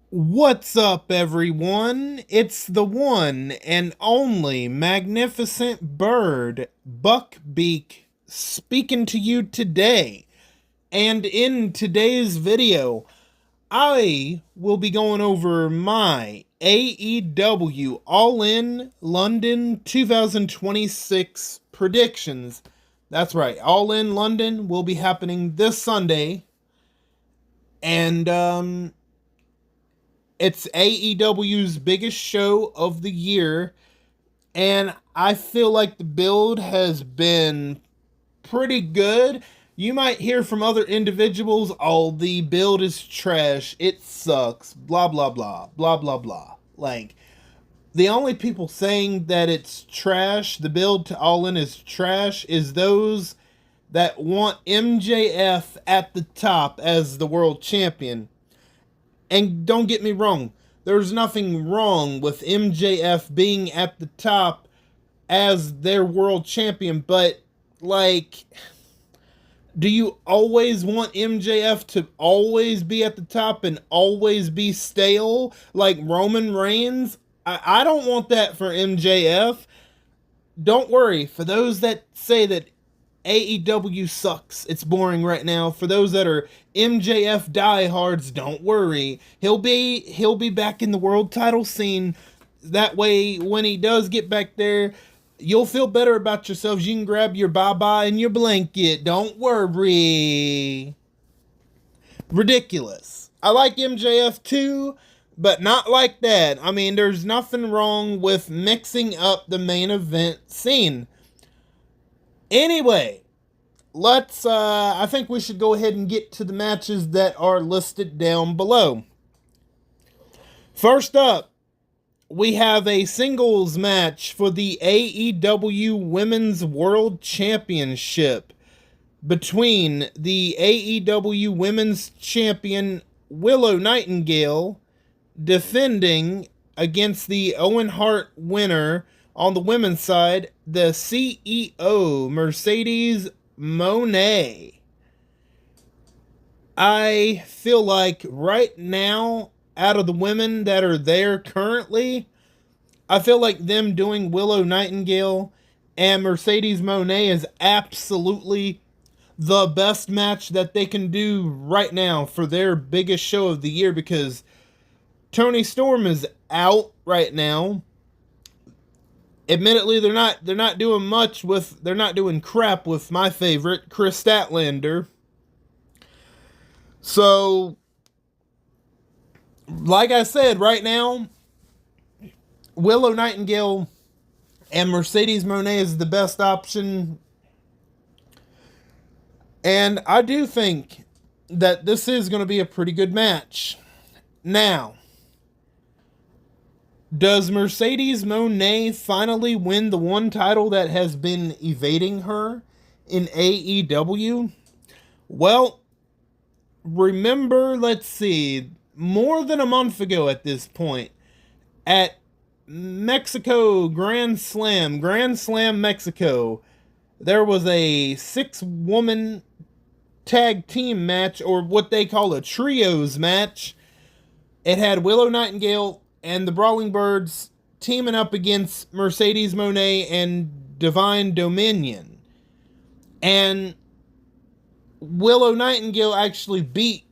What's up, everyone? It's the one and only magnificent bird, Beak, speaking to you today. And in today's video, I will be going over my AEW All In London 2026 predictions. That's right, All In London will be happening this Sunday. And, it's AEW's biggest show of the year, and I feel like the build has been pretty good. You might hear from other individuals, oh, the build is trash, it sucks, blah, blah, blah, blah, blah, blah. Like, the only people saying that it's trash, the build to All In is trash, is those that want MJF at the top as the world champion. And don't get me wrong, there's nothing wrong with MJF being at the top as their world champion, but, like, do you always want MJF to always be at the top and always be stale like Roman Reigns? I don't want that for MJF. Don't worry, for those that say that AEW sucks, it's boring right now, for those that are MJF diehards, don't worry. He'll be back in the world title scene. That way, when he does get back there, you'll feel better about yourselves. You can grab your bye-bye and your blanket. Don't worry. Ridiculous. I like MJF too, but not like that. I mean, there's nothing wrong with mixing up the main event scene. Anyway, I think we should go ahead and get to the matches that are listed down below. First up, we have a singles match for the AEW Women's World Championship between the AEW Women's Champion Willow Nightingale defending against the Owen Hart winner on the women's side, the CEO, Mercedes Moné. I feel like right now, out of the women that are there currently, I feel like them doing Willow Nightingale and Mercedes Moné is absolutely the best match that they can do right now for their biggest show of the year, because Toni Storm is out right now. Admittedly, they're not doing crap with my favorite, Chris Statlander. So, like I said, right now, Willow Nightingale and Mercedes Moné is the best option. And I do think that this is going to be a pretty good match. Now, does Mercedes Moné finally win the one title that has been evading her in AEW? Well, remember, let's see, more than a month ago at this point, at Mexico Grand Slam Mexico, there was a 6-woman tag team match, or what they call a trios match. It had Willow Nightingale and the Brawling Birds teaming up against Mercedes Moné and Divine Dominion. And Willow Nightingale actually beat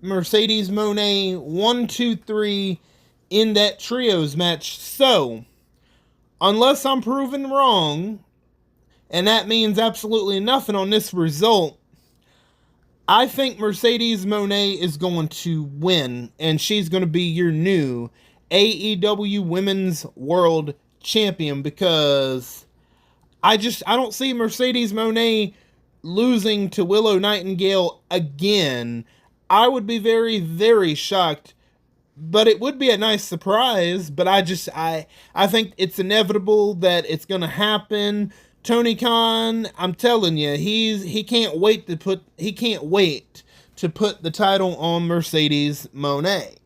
Mercedes Moné 1-2-3 in that trios match. So, unless I'm proven wrong, and that means absolutely nothing on this result, I think Mercedes Moné is going to win, and she's going to be your new AEW Women's World Champion, because I don't see Mercedes Moné losing to Willow Nightingale again. I would be very, very shocked, but it would be a nice surprise. But I think it's inevitable that it's going to happen. Tony Khan, I'm telling you, he can't wait to put the title on Mercedes Moné.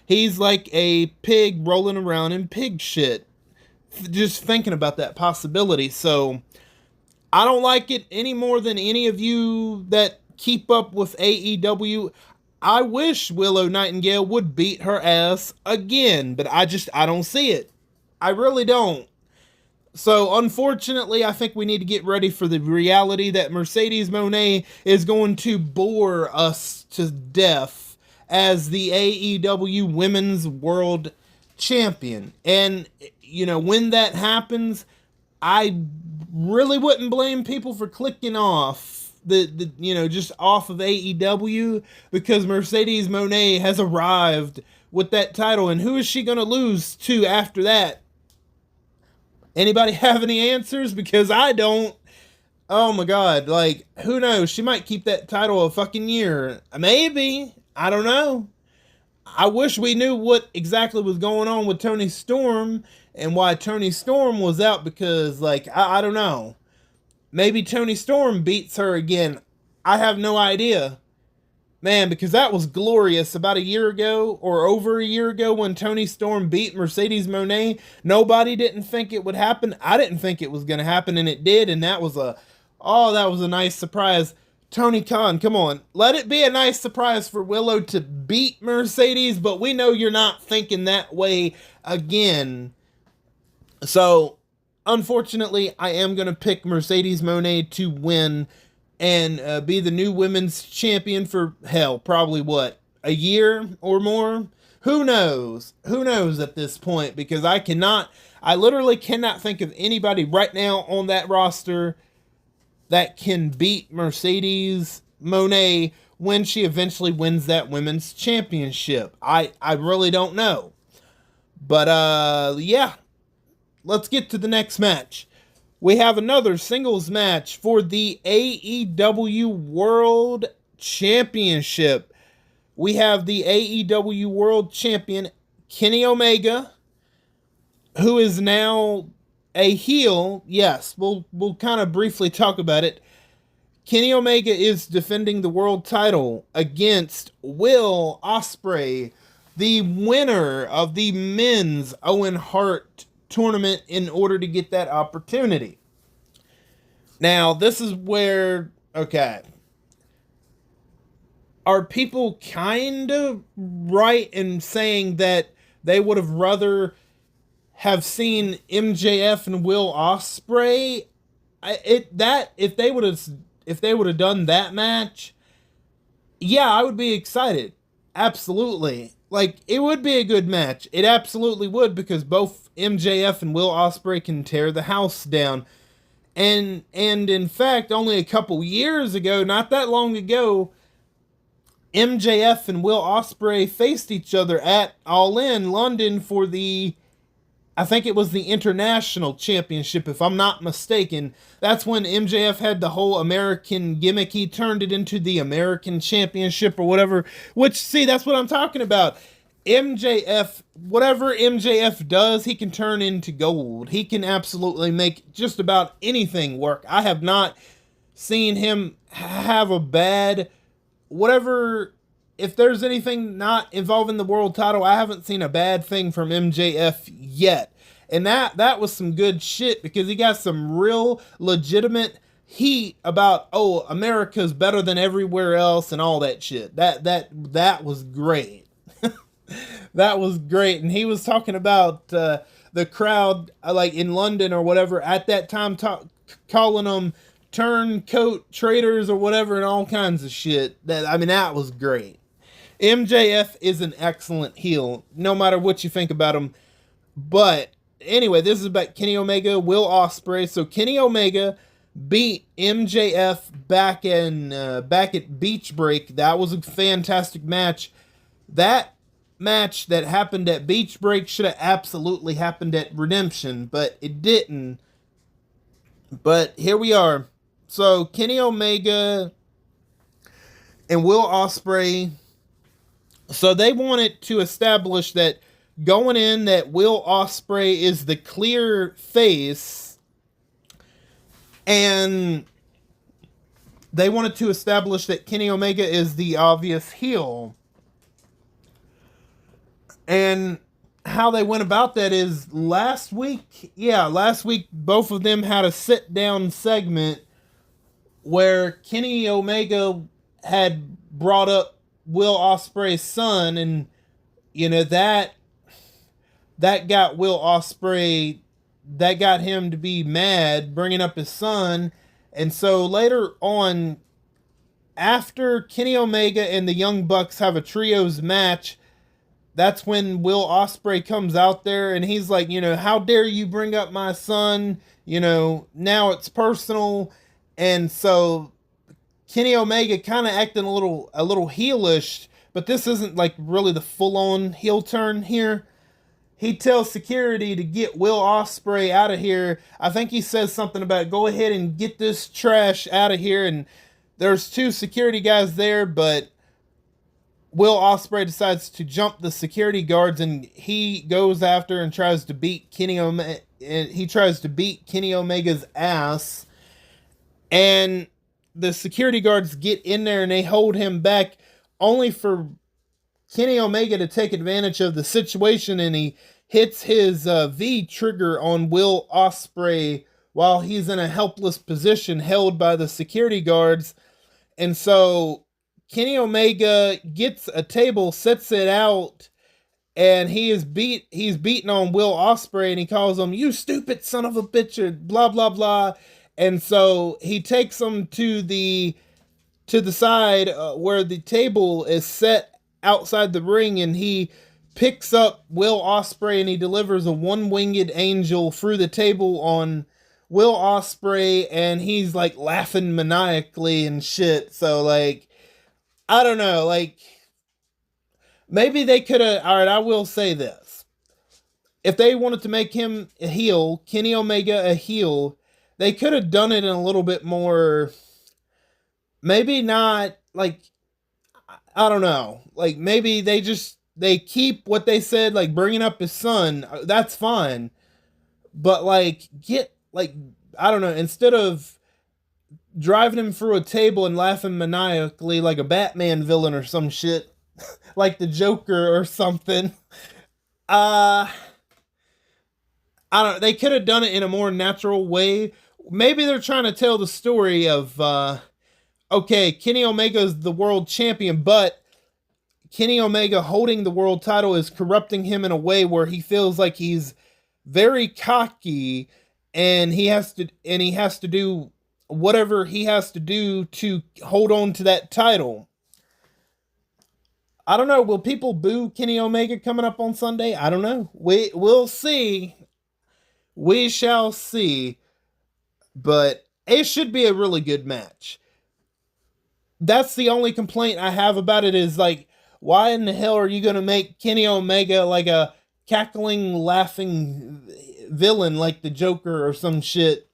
He's like a pig rolling around in pig shit, just thinking about that possibility. So I don't like it any more than any of you that keep up with AEW. I wish Willow Nightingale would beat her ass again, but I don't see it. I really don't. So, unfortunately, I think we need to get ready for the reality that Mercedes Moné is going to bore us to death as the AEW Women's World Champion. And, when that happens, I really wouldn't blame people for clicking off just off of AEW, because Mercedes Moné has arrived with that title. And who is she going to lose to after that? Anybody have any answers? Because I don't. Oh my god, who knows? She might keep that title a fucking year. Maybe. I don't know. I wish we knew what exactly was going on with Toni Storm and why Toni Storm was out, because, I don't know. Maybe Toni Storm beats her again. I have no idea. Man, because that was glorious about a year ago, or over a year ago, when Toni Storm beat Mercedes Moné. Nobody didn't think it would happen. I didn't think it was going to happen, and it did, and that was a nice surprise. Tony Khan, come on. Let it be a nice surprise for Willow to beat Mercedes, but we know you're not thinking that way again. So, unfortunately, I am going to pick Mercedes Moné to win and be the new women's champion for, probably a year or more? Who knows? Who knows at this point? Because I literally cannot think of anybody right now on that roster that can beat Mercedes Moné when she eventually wins that women's championship. I really don't know. But, yeah. Let's get to the next match. We have another singles match for the AEW World Championship. We have the AEW World Champion, Kenny Omega, who is now a heel. Yes, we'll kind of briefly talk about it. Kenny Omega is defending the world title against Will Ospreay, the winner of the men's Owen Hart tournament, in order to get that opportunity. Now, this is where, okay, are people kind of right in saying that they would have rather have seen MJF and Will Ospreay? If they would have done that match, yeah, I would be excited. Absolutely. It would be a good match. It absolutely would, because both MJF and Will Ospreay can tear the house down. And in fact, only a couple years ago, not that long ago, MJF and Will Ospreay faced each other at All In London for I think it was the International Championship, if I'm not mistaken. That's when MJF had the whole American gimmick. He turned it into the American Championship or whatever. Which, see, that's what I'm talking about. MJF, whatever MJF does, he can turn into gold. He can absolutely make just about anything work. I have not seen him have a bad, whatever, if there's anything not involving the world title, I haven't seen a bad thing from MJF yet. And that was some good shit, because he got some real legitimate heat about, America's better than everywhere else and all that shit. That was great. That was great. And he was talking about the crowd, in London or whatever, at that time, calling them turncoat traitors or whatever, and all kinds of shit. That was great. MJF is an excellent heel, no matter what you think about him. But anyway, this is about Kenny Omega, Will Ospreay. So Kenny Omega beat MJF back at Beach Break. That was a fantastic match. That match that happened at Beach Break should have absolutely happened at Redemption, but it didn't. But here we are. So Kenny Omega and Will Ospreay, so they wanted to establish that going in, that Will Ospreay is the clear face, and they wanted to establish that Kenny Omega is the obvious heel. And how they went about that is last week, both of them had a sit-down segment where Kenny Omega had brought up Will Ospreay's son, and you know that got Will Ospreay, that got him to be mad, bringing up his son. And so later on, after Kenny Omega and the Young Bucks have a trios match, that's when Will Ospreay comes out there and he's like, how dare you bring up my son? Now it's personal. And so Kenny Omega kind of acting a little heelish, but this isn't like really the full on heel turn here. He tells security to get Will Ospreay out of here. I think he says something about go ahead and get this trash out of here. And there's two security guys there, but Will Ospreay decides to jump the security guards, and he goes after and tries to beat Kenny Omega. He tries to beat Kenny Omega's ass, and the security guards get in there and they hold him back, only for Kenny Omega to take advantage of the situation, and he hits his V trigger on Will Ospreay while he's in a helpless position held by the security guards. And so Kenny Omega gets a table, sets it out, and he's beating on Will Ospreay, and he calls him, "You stupid son of a bitch," or blah blah blah. And so he takes him to the side where the table is set outside the ring, and he picks up Will Ospreay and he delivers a one-winged angel through the table on Will Ospreay, and he's like laughing maniacally and shit. So like, I don't know, like maybe they could have. All right, I will say this: if they wanted to make him a heel, Kenny Omega a heel, they could have done it in a little bit more. Maybe not like, I don't know. Like maybe they keep what they said, like bringing up his son. That's fine, but like get like, I don't know. Instead of driving him through a table and laughing maniacally like a Batman villain or some shit, like the Joker or something. I don't. They could have done it in a more natural way. Maybe they're trying to tell the story of, okay, Kenny Omega is the world champion, but Kenny Omega holding the world title is corrupting him in a way where he feels like he's very cocky, and he has to do whatever he has to do to hold on to that title. I don't know. Will people boo Kenny Omega coming up on Sunday? I don't know. We'll see. We shall see. But it should be a really good match. That's the only complaint I have about it, is like, why in the hell are you going to make Kenny Omega like a cackling, laughing villain like the Joker or some shit?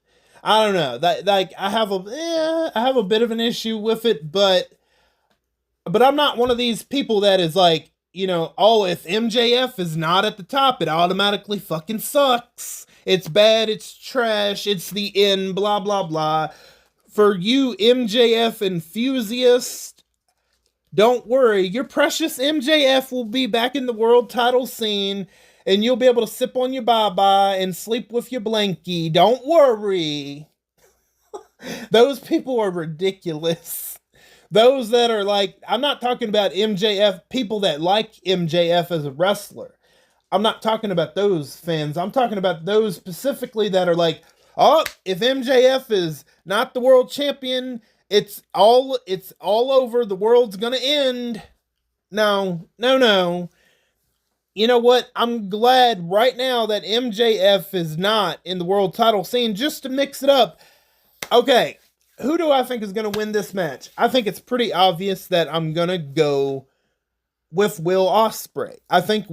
I don't know. That, like, I have a bit of an issue with it, but I'm not one of these people that is like, oh, if MJF is not at the top, it automatically fucking sucks. It's bad, it's trash, it's the end, blah, blah, blah. For you MJF enthusiasts, don't worry. Your precious MJF will be back in the world title scene, and you'll be able to sip on your bye-bye and sleep with your blankie. Don't worry. Those people are ridiculous. Those that are like, I'm not talking about MJF, people that like MJF as a wrestler. I'm not talking about those fans. I'm talking about those specifically that are like, oh, if MJF is not the world champion, it's all over. The world's gonna end. No, no, no. You know what? I'm glad right now that MJF is not in the world title scene, just to mix it up. Okay, who do I think is going to win this match? I think it's pretty obvious that I'm going to go with Will Ospreay. I think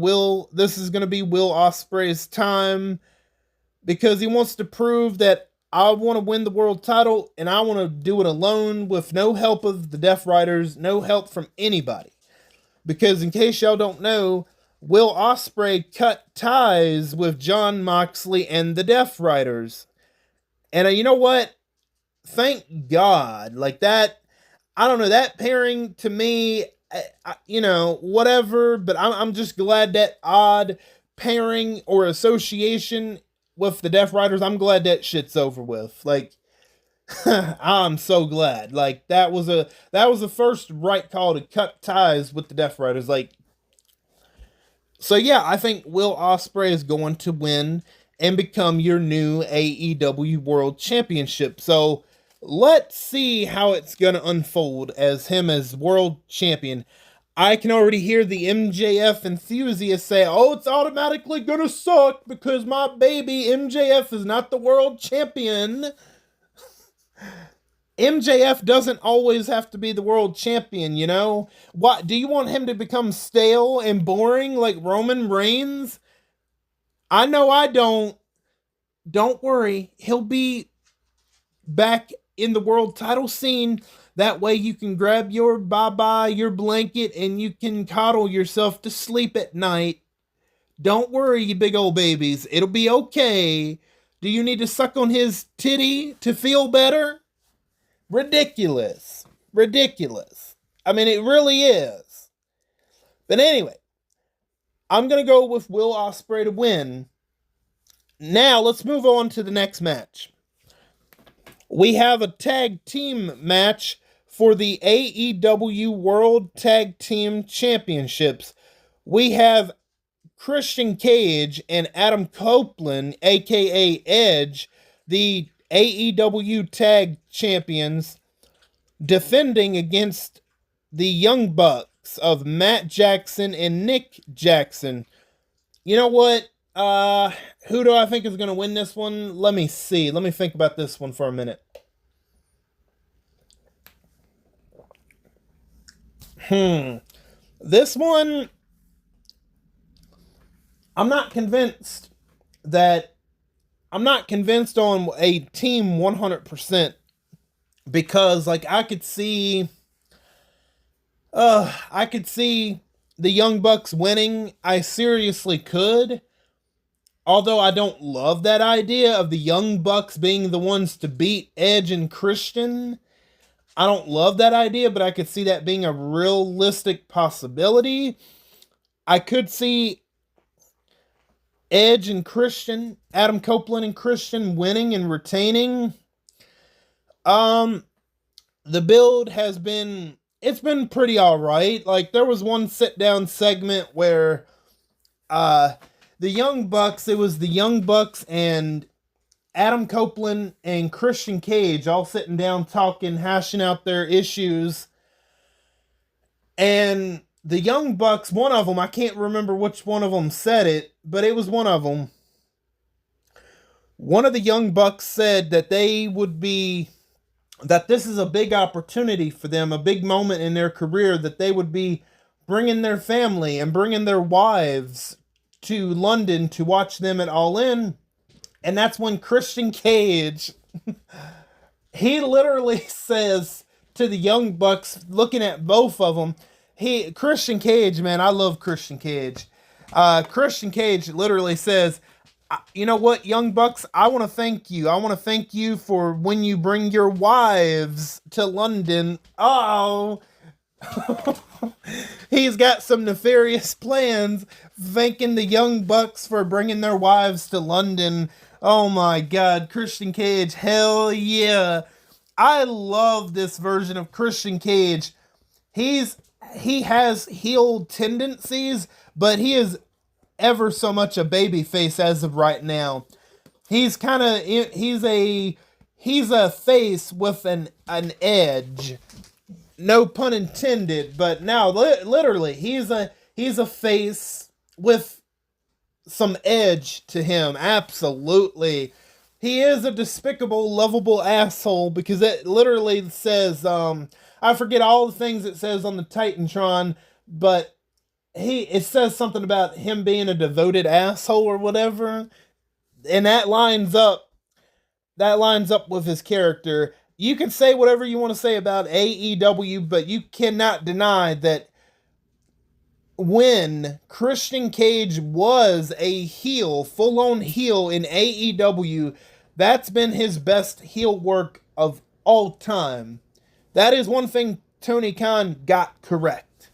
this is going to be Will Ospreay's time, because he wants to prove that I want to win the world title, and I want to do it alone with no help of the Death Riders, no help from anybody. Because in case y'all don't know, Will Ospreay cut ties with Jon Moxley and the Death Riders. And you know what? Thank God. Like that, I don't know, that pairing to me, whatever, but I'm just glad that odd pairing or association with the Death Riders, I'm glad that shit's over with. Like, I'm so glad. Like that was the first right call to cut ties with the Death Riders. Like, so yeah, I think Will Ospreay is going to win and become your new AEW World Championship. So let's see how it's gonna unfold as him as world champion. I can already hear the MJF enthusiasts say, "Oh, it's automatically gonna suck because my baby MJF is not the world champion." MJF doesn't always have to be the world champion, you know? What, do you want him to become stale and boring like Roman Reigns? I know I don't. Don't worry, he'll be back in the world title scene. That way you can grab your bye-bye, your blanket, and you can coddle yourself to sleep at night. Don't worry, you big old babies. It'll be okay. Do you need to suck on his titty to feel better? Ridiculous. Ridiculous. I mean, it really is. But anyway, I'm going to go with Will Ospreay to win. Now, let's move on to the next match. We have a tag team match for the AEW World Tag Team Championships. We have Christian Cage and Adam Copeland, aka Edge, the AEW Tag Champions, defending against the Young Bucks of Matt Jackson and Nick Jackson. You know what? Who do I think is going to win this one? Let me see. Let me think about this one for a minute. This one, I'm not convinced on a team 100% because, like, I could see the Young Bucks winning. I seriously could. Although I don't love that idea of the Young Bucks being the ones to beat Edge and Christian. I don't love that idea, but I could see that being a realistic possibility. I could see Edge and Christian, Adam Copeland and Christian winning and retaining. The build has been, it's been pretty alright. Like, there was one sit down segment where the Young Bucks, it was the Young Bucks and Adam Copeland and Christian Cage all sitting down talking, hashing out their issues. And the Young Bucks, one of them, I can't remember which one of them said it, but it was one of them. One of the Young Bucks said that that this is a big opportunity for them, a big moment in their career, that they would be bringing their family and bringing their wives to London to watch them at All In. And that's when Christian Cage, he literally says to the Young Bucks, looking at both of them, Christian Cage, man, I love Christian Cage. Christian Cage literally says, "You know what, Young Bucks, I want to thank you. I want to thank you for when you bring your wives to London." Oh, he's got some nefarious plans, thanking the Young Bucks for bringing their wives to London. Oh my God, Christian Cage, hell yeah. I love this version of Christian Cage. He has heel tendencies, but he is ever so much a babyface as of right now. He's a face with an edge. No pun intended, but now literally he's a face with some edge to him. Absolutely. He is a despicable, lovable asshole because it literally says, I forget all the things it says on the Titantron, but it says something about him being a devoted asshole or whatever. And that lines up with his character. You can say whatever you want to say about AEW, but you cannot deny that when Christian Cage was a heel, full-on heel in AEW, that's been his best heel work of all time. That is one thing Tony Khan got correct.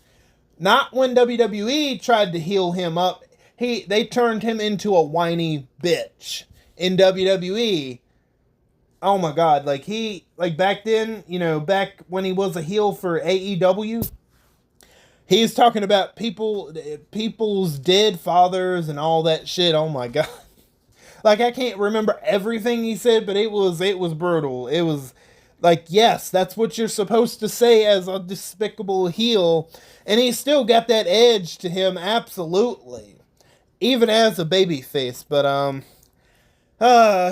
Not when WWE tried to heel him up. They turned him into a whiny bitch in WWE. oh my god, like back then, back when he was a heel for AEW, he's talking about people's dead fathers and all that shit. Oh my god. Like I can't remember everything he said, but it was brutal. It was like, yes, that's what you're supposed to say as a despicable heel, and he still got that edge to him, absolutely, even as a babyface. But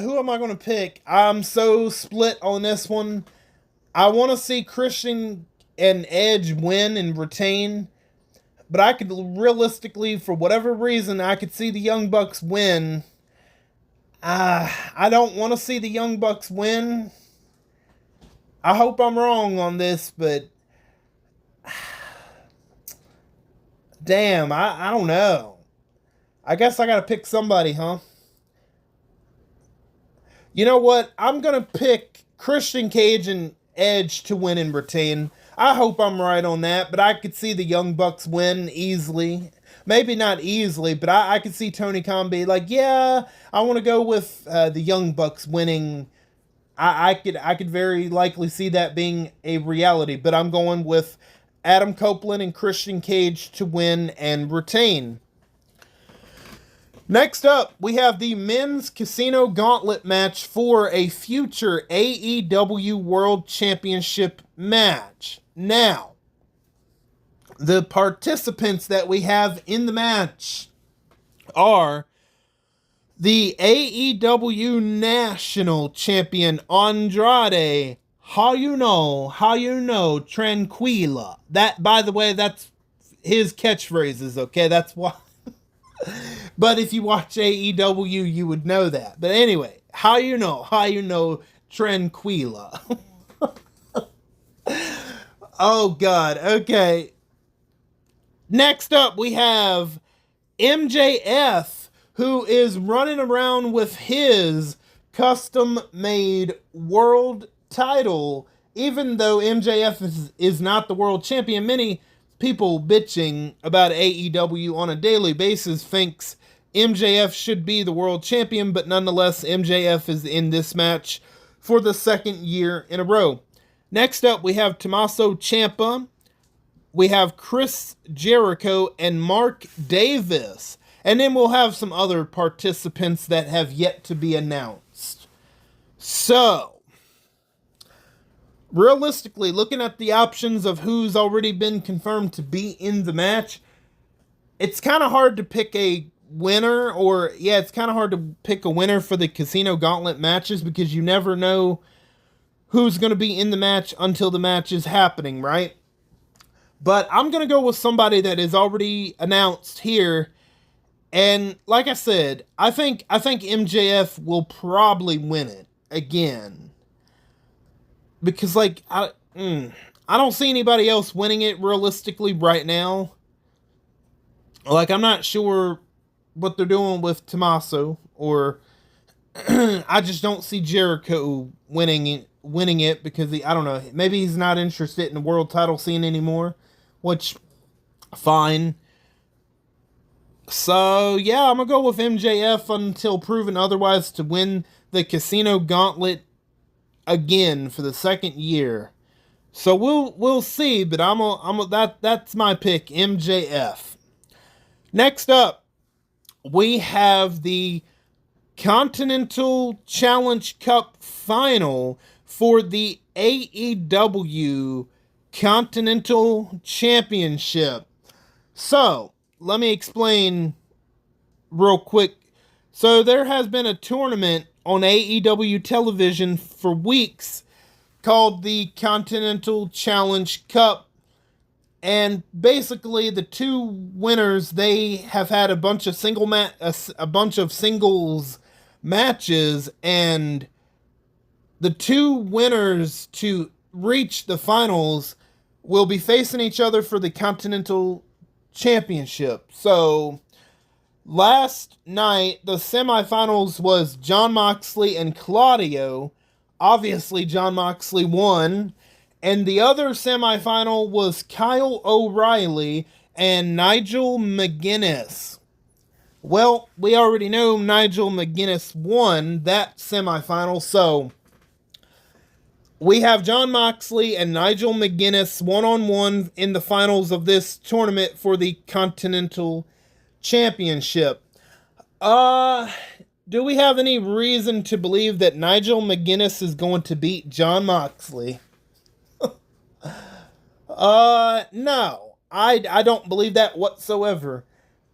who am I gonna pick? I'm so split on this one. I want to see Christian and Edge win and retain, but I could realistically, for whatever reason, I could see the Young Bucks win. I don't want to see the Young Bucks win. I hope I'm wrong on this, but damn, I don't know. I guess I gotta pick somebody, huh? You know what? I'm gonna pick Christian Cage and Edge to win and retain. I hope I'm right on that, but I could see the Young Bucks win easily. Maybe not easily, but I could see Tony Khan be like, yeah, I want to go with the Young Bucks winning. I could very likely see that being a reality, but I'm going with Adam Copeland and Christian Cage to win and retain. Next up, we have the Men's Casino Gauntlet match for a future AEW World Championship match. Now, the participants that we have in the match are the AEW National Champion Andrade, how you know, Tranquila. That, by the way, that's his catchphrases, okay? That's why. But if you watch AEW, you would know that. But anyway, how you know, Tranquila. Oh, God. Okay. Next up, we have MJF, who is running around with his custom-made world title, even though MJF is not the world champion. Many people bitching about AEW on a daily basis thinks MJF should be the world champion, but nonetheless, MJF is in this match for the second year in a row. Next up, we have Tommaso Ciampa. We have Chris Jericho and Mark Davis. And then we'll have some other participants that have yet to be announced. So, realistically, looking at the options of who's already been confirmed to be in the match, it's kind of hard to pick a winner, it's kind of hard to pick a winner for the Casino Gauntlet matches because you never know who's going to be in the match until the match is happening, right? But I'm going to go with somebody that is already announced here. And like I said, I think MJF will probably win it again. Because I don't see anybody else winning it realistically right now. Like, I'm not sure what they're doing with Tommaso, or I just don't see Jericho winning it because I don't know, maybe he's not interested in the world title scene anymore, which fine. So yeah, I'm gonna go with MJF until proven otherwise to win the Casino Gauntlet again for the second year. So we'll see, but that's my pick, MJF. Next up, we have the Continental Challenge Cup final for the AEW Continental Championship. So, let me explain real quick. So, there has been a tournament on AEW television for weeks called the Continental Challenge Cup. And basically, the two winners, they have had a bunch of singles matches, and the two winners to reach the finals will be facing each other for the Continental Championship. So, last night, the semifinals was Jon Moxley and Claudio. Obviously, Jon Moxley won. And the other semifinal was Kyle O'Reilly and Nigel McGuinness. Well, we already know Nigel McGuinness won that semifinal, so We have Jon Moxley and Nigel McGuinness one-on-one in the finals of this tournament for the Continental Championship. Do we have any reason to believe that Nigel McGuinness is going to beat Jon Moxley? No. I don't believe that whatsoever.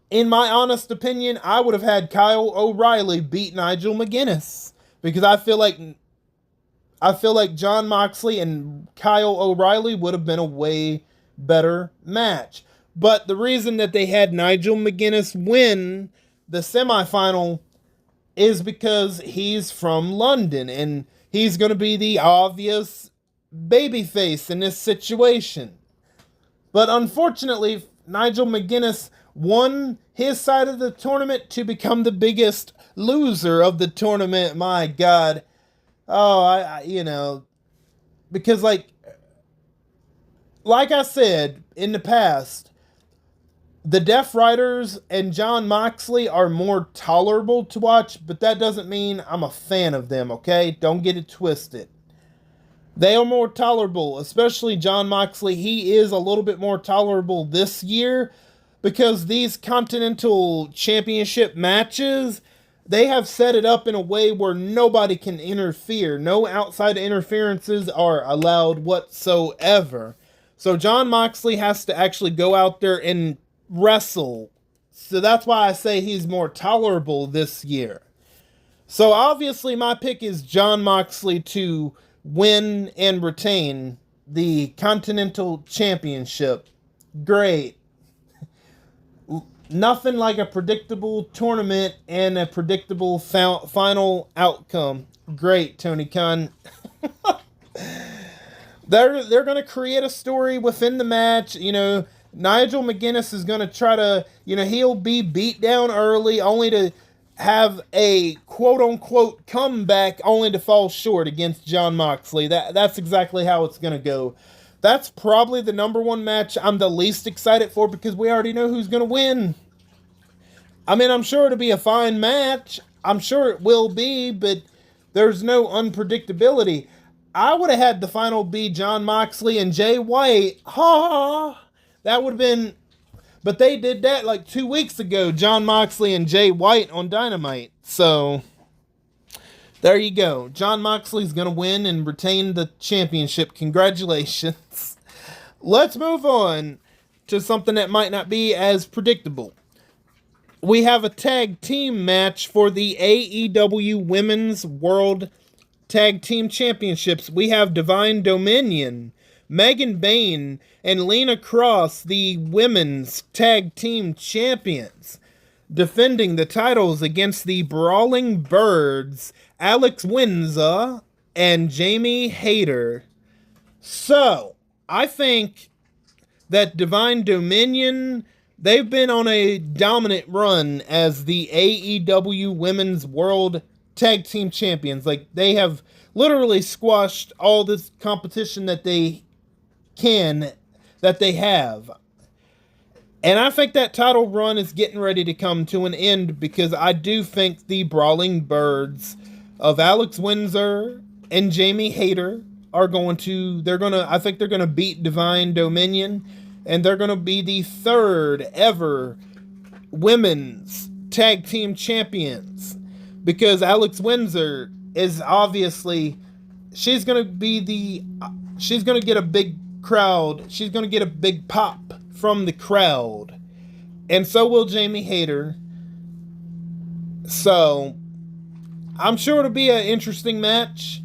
In my honest opinion, I would have had Kyle O'Reilly beat Nigel McGuinness because I feel like Jon Moxley and Kyle O'Reilly would have been a way better match. But the reason that they had Nigel McGuinness win the semifinal is because he's from London and he's going to be the obvious babyface in this situation. But unfortunately, Nigel McGuinness won his side of the tournament to become the biggest loser of the tournament. My God. Oh, because like I said in the past, the Deaf Riders and Jon Moxley are more tolerable to watch, but that doesn't mean I'm a fan of them, okay? Don't get it twisted. They are more tolerable, especially Jon Moxley. He is a little bit more tolerable this year because these Continental Championship matches, they have set it up in a way where nobody can interfere. No outside interferences are allowed whatsoever. So Jon Moxley has to actually go out there and wrestle. So that's why I say he's more tolerable this year. So obviously my pick is Jon Moxley to win and retain the Continental Championship. Great. Nothing like a predictable tournament and a predictable final outcome. Great, Tony Khan. They're going to create a story within the match. Nigel McGuinness is going to try to, he'll be beat down early only to have a quote-unquote comeback only to fall short against Jon Moxley. That's exactly how it's going to go. That's probably the number one match I'm the least excited for because we already know who's going to win. I mean, I'm sure it'll be a fine match. I'm sure it will be, but there's no unpredictability. I would have had the final be Jon Moxley and Jay White. That would have been... But they did that like 2 weeks ago, Jon Moxley and Jay White on Dynamite. So, there you go. Jon Moxley's going to win and retain the championship. Congratulations. Let's move on to something that might not be as predictable. We have a tag team match for the AEW Women's World Tag Team Championships. We have Divine Dominion, Megan Bayne, and Lena Cross, the Women's Tag Team Champions, defending the titles against the Brawling Birds, Alex Windsor, and Jamie Hayter. So, I think that Divine Dominion, they've been on a dominant run as the AEW Women's World Tag Team Champions. Like, they have literally squashed all this competition that they have. And I think that title run is getting ready to come to an end because I do think the Brawling Birds of Alex Windsor and Jamie Hayter I think they're going to beat Divine Dominion, and they're going to be the third ever women's tag team champions because Alex Windsor is obviously, she's going to get a big crowd. She's going to get a big pop from the crowd. And so will Jamie Hayter. So, I'm sure it'll be an interesting match.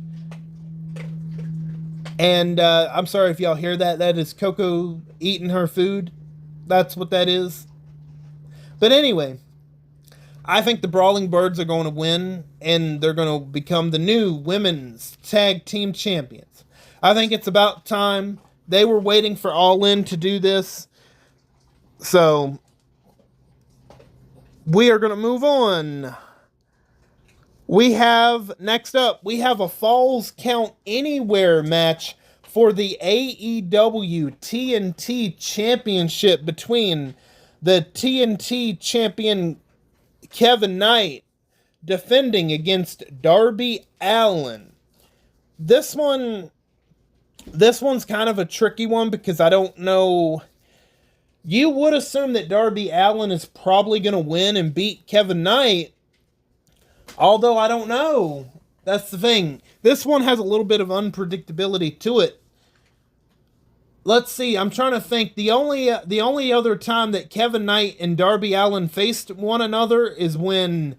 And I'm sorry if y'all hear that. That is Coco eating her food. That's what that is. But anyway, I think the Brawling Birds are going to win, and they're going to become the new women's tag team champions. I think it's about time. They were waiting for All In to do this. So, we are going to move on. Next up, we have a Falls Count Anywhere match for the AEW TNT Championship between the TNT champion Kevin Knight defending against Darby Allin. This one, This one's kind of a tricky one because I don't know. You would assume that Darby Allin is probably going to win and beat Kevin Knight, although I don't know. That's the thing. This one has a little bit of unpredictability to it. Let's see. I'm trying to think. The only other time that Kevin Knight and Darby Allin faced one another is when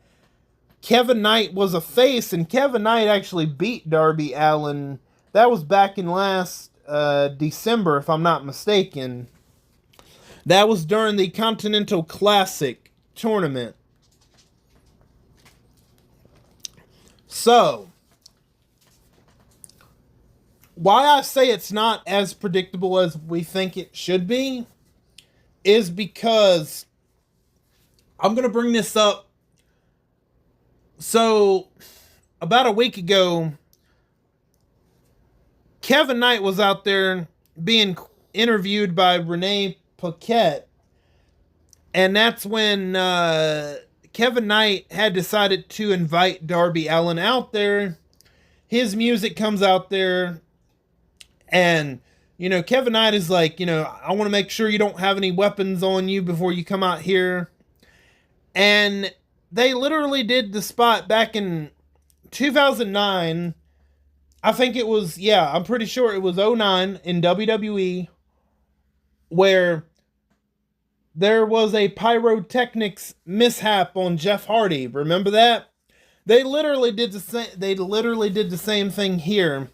Kevin Knight was a face, and Kevin Knight actually beat Darby Allin. That was back in last December, if I'm not mistaken. That was during the Continental Classic tournament. So, why I say it's not as predictable as we think it should be is because I'm going to bring this up. So, about a week ago, Kevin Knight was out there being interviewed by Renee Paquette, and that's when Kevin Knight had decided to invite Darby Allin out there. His music comes out there, and Kevin Knight is like, I want to make sure you don't have any weapons on you before you come out here. And they literally did the spot back in 2009. I think it was, I'm pretty sure it was 2009 in WWE, where there was a pyrotechnics mishap on Jeff Hardy. Remember that? They literally did the same thing here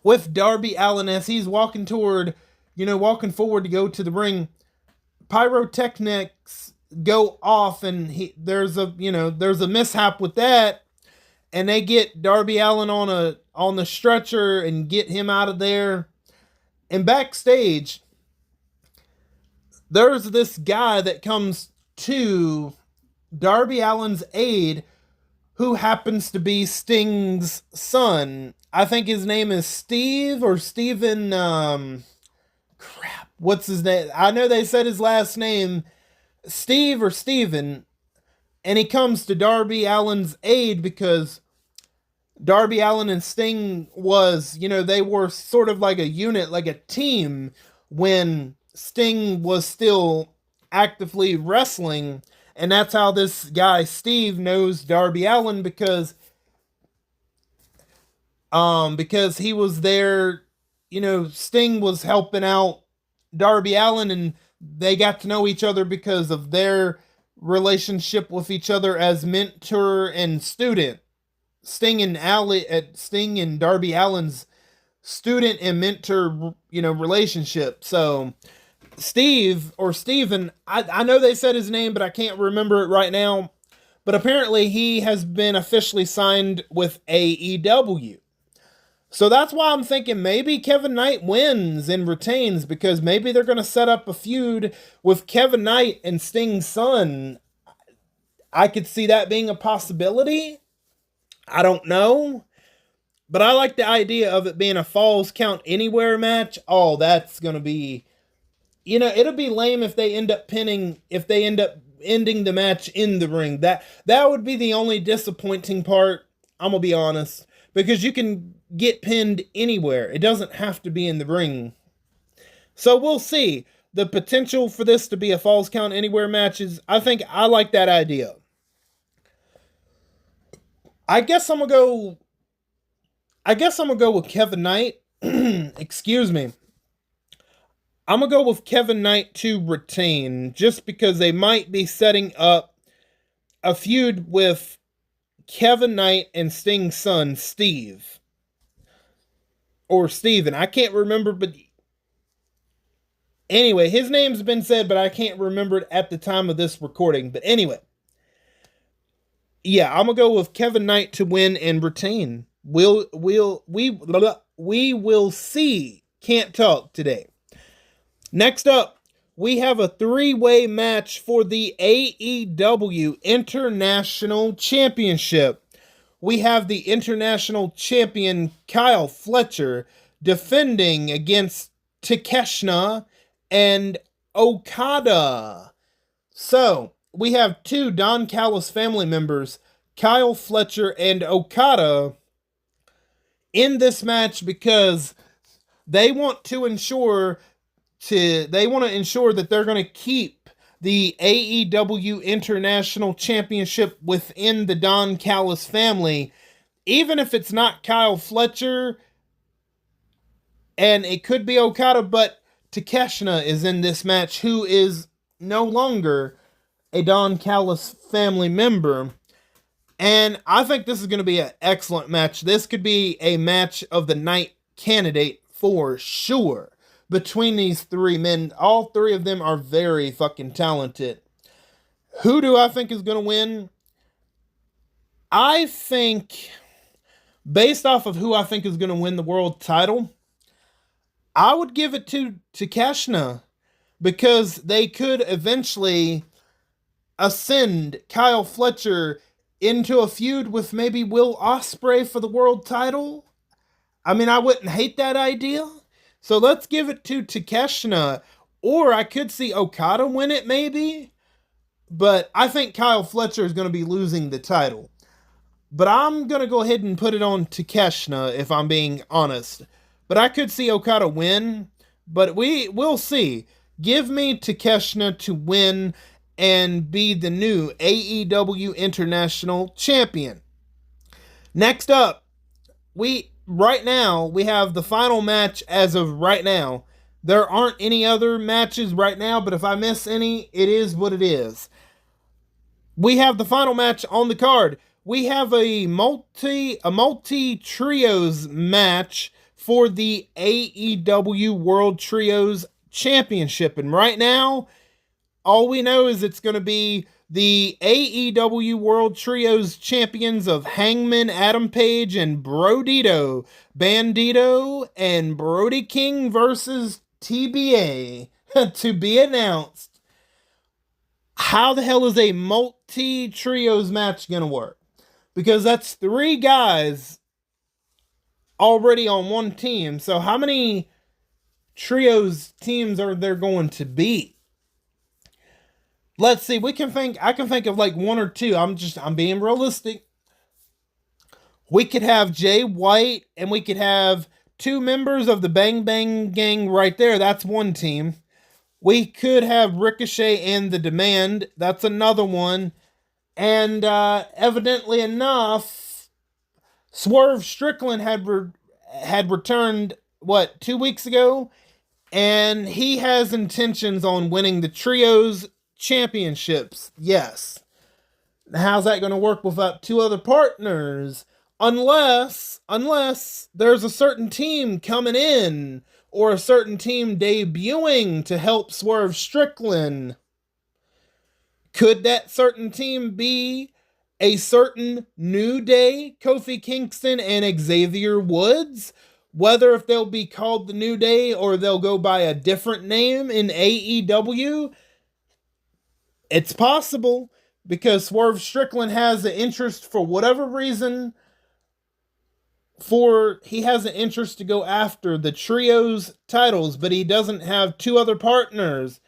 with Darby Allin as he's walking forward to go to the ring. Pyrotechnics go off, and there's a mishap with that, and they get Darby Allin on the stretcher and get him out of there. And backstage, there's this guy that comes to Darby Allin's aid, who happens to be Sting's son. I think his name is Steve or Steven. What's his name? I know they said his last name, Steve or Steven. And he comes to Darby Allin's aid because Darby Allin and Sting they were sort of like a unit, like a team, when Sting was still actively wrestling. And that's how this guy Steve knows Darby Allin, because he was there. Sting was helping out Darby Allin, and they got to know each other because of their relationship with each other as mentor and student. Sting and Darby Allin's student and mentor, relationship. So Steve or Steven, I know they said his name, but I can't remember it right now. But apparently he has been officially signed with AEW. So that's why I'm thinking maybe Kevin Knight wins and retains, because maybe they're going to set up a feud with Kevin Knight and Sting's son. I could see that being a possibility. I don't know. But I like the idea of it being a Falls Count Anywhere match. Oh, that's going to be... it'll be lame if they end up ending the match in the ring. That would be the only disappointing part, I'm going to be honest. Because you can get pinned anywhere. It doesn't have to be in the ring. So we'll see. The potential for this to be a Falls Count Anywhere match is, I think I like that idea. I guess I'm going to go with Kevin Knight. Excuse me. I'm going to go with Kevin Knight to retain, just because they might be setting up a feud with Kevin Knight and Sting's son, Steve. Or Steven. I can't remember, but anyway, his name's been said, but I can't remember it at the time of this recording. But anyway. Yeah, I'm going to go with Kevin Knight to win and retain. We will see. Can't talk today. Next up, we have a 3-way match for the AEW International Championship. We have the International Champion Kyle Fletcher defending against Takeshita and Okada. So, we have two Don Callis family members, Kyle Fletcher and Okada, in this match because They want to ensure that they're going to keep the AEW International Championship within the Don Callis family, even if it's not Kyle Fletcher, and it could be Okada, but Takeshita is in this match, who is no longer a Don Callis family member. And I think this is going to be an excellent match. This could be a match of the night candidate for sure. Between these three men, all three of them are very fucking talented. Who do I think is going to win? I think, based off of who I think is going to win the world title, I would give it to Takeshita, because they could eventually ascend Kyle Fletcher into a feud with maybe Will Ospreay for the world title. I mean, I wouldn't hate that idea. So let's give it to Takeshita, or I could see Okada win it maybe. But I think Kyle Fletcher is going to be losing the title. But I'm going to go ahead and put it on Takeshita, if I'm being honest. But I could see Okada win, but we'll see. Give me Takeshita to win and be the new AEW International Champion. Next up, right now we have the final match as of right now. There aren't any other matches right now, but if I miss any, it is what it is. We have the final match on the card. We have a multi trios match for the AEW World Trios Championship. And right now, all we know is it's going to be the AEW World Trios champions of Hangman Adam Page and Bandito and Brody King versus TBA to be announced. How the hell is a multi-trios match going to work? Because that's three guys already on one team. So how many trios teams are there going to be? Let's see. I can think of like one or two. I'm being realistic. We could have Jay White and we could have two members of the Bang Bang Gang right there. That's one team. We could have Ricochet and The Demand. That's another one. And evidently enough, Swerve Strickland had returned, 2 weeks ago? And he has intentions on winning the Trios Championships. Yes. How's that going to work without two other partners? Unless there's a certain team coming in or a certain team debuting to help Swerve Strickland. Could that certain team be a certain New Day, Kofi Kingston, and Xavier Woods? Whether if they'll be called the New Day or they'll go by a different name in AEW, it's possible, because Swerve Strickland has an interest, for whatever reason, he has an interest to go after the Trios titles, but he doesn't have two other partners.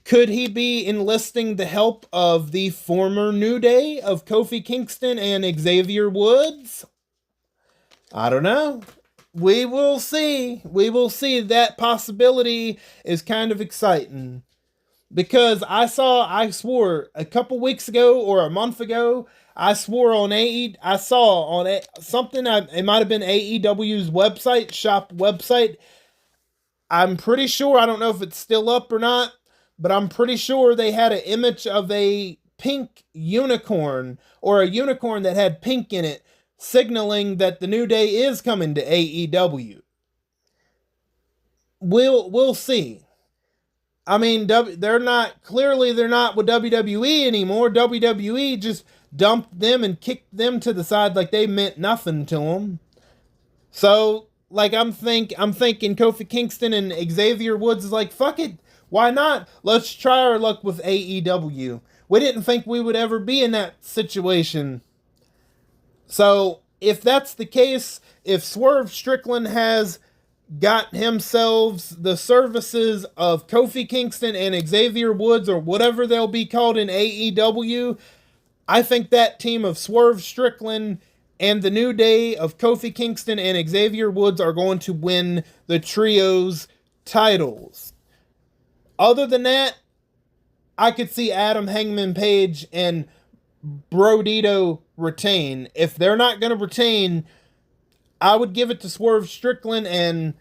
Could he be enlisting the help of the former New Day of Kofi Kingston and Xavier Woods? I don't know. We will see. That possibility is kind of exciting. Because I swore a couple weeks ago or a month ago, I swore on it might have been AEW's shop website. I'm pretty sure, I don't know if it's still up or not, but I'm pretty sure they had an image of a pink unicorn, or a unicorn that had pink in it, signaling that the New Day is coming to AEW. We'll see. I mean, they're not with WWE anymore. WWE just dumped them and kicked them to the side like they meant nothing to them. So, like, I'm thinking Kofi Kingston and Xavier Woods is like, fuck it. Why not? Let's try our luck with AEW. We didn't think we would ever be in that situation. So, if that's the case, if Swerve Strickland has got himself the services of Kofi Kingston and Xavier Woods, or whatever they'll be called in AEW, I think that team of Swerve Strickland And the New Day of Kofi Kingston and Xavier Woods are going to win the trios titles. Other than that, I could see Adam Hangman Page and Brodito retain. If they're not going to retain, I would give it to Swerve Strickland and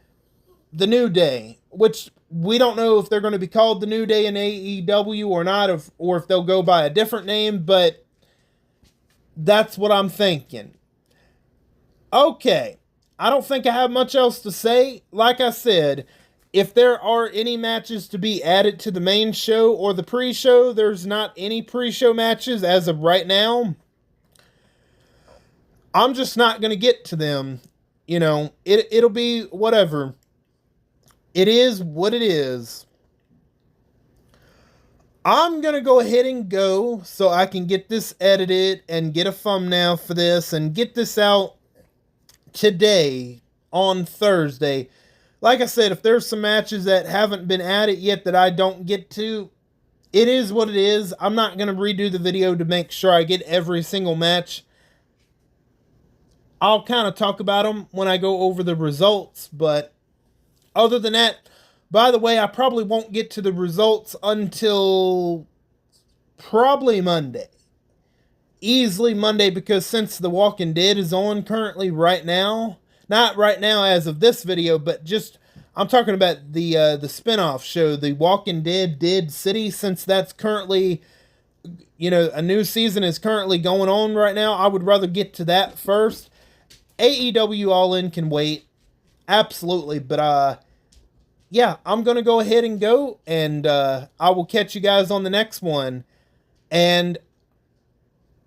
the New Day, which we don't know if they're going to be called the New Day in AEW or not, or if they'll go by a different name, but that's what I'm thinking. Okay, I don't think I have much else to say. Like I said, if there are any matches to be added to the main show or the pre-show, there's not any pre-show matches as of right now. I'm just not going to get to them. You know, it'll be whatever. It is what it is. I'm going to go ahead and go so I can get this edited and get a thumbnail for this and get this out today on Thursday. Like I said, if there's some matches that haven't been added yet that I don't get to, it is what it is. I'm not going to redo the video to make sure I get every single match. I'll kind of talk about them when I go over the results, but other than that, by the way, I probably won't get to the results until probably Monday. Easily Monday, because since The Walking Dead is on currently right now, not right now as of this video, but just, I'm talking about the spin-off show, The Walking Dead Dead City, since that's currently, you know, a new season is currently going on right now. I would rather get to that first. AEW All In can wait. Absolutely. But, yeah, I'm going to go ahead and go, and I will catch you guys on the next one. And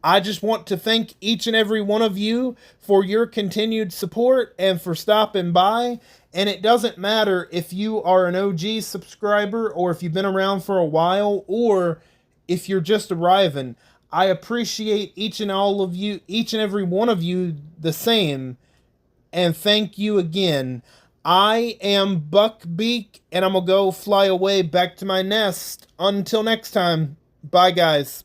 I just want to thank each and every one of you for your continued support and for stopping by. And it doesn't matter if you are an OG subscriber or if you've been around for a while or if you're just arriving. I appreciate each and every one of you the same. And thank you again. I am Buck Beak, and I'm going to go fly away back to my nest. Until next time, bye guys.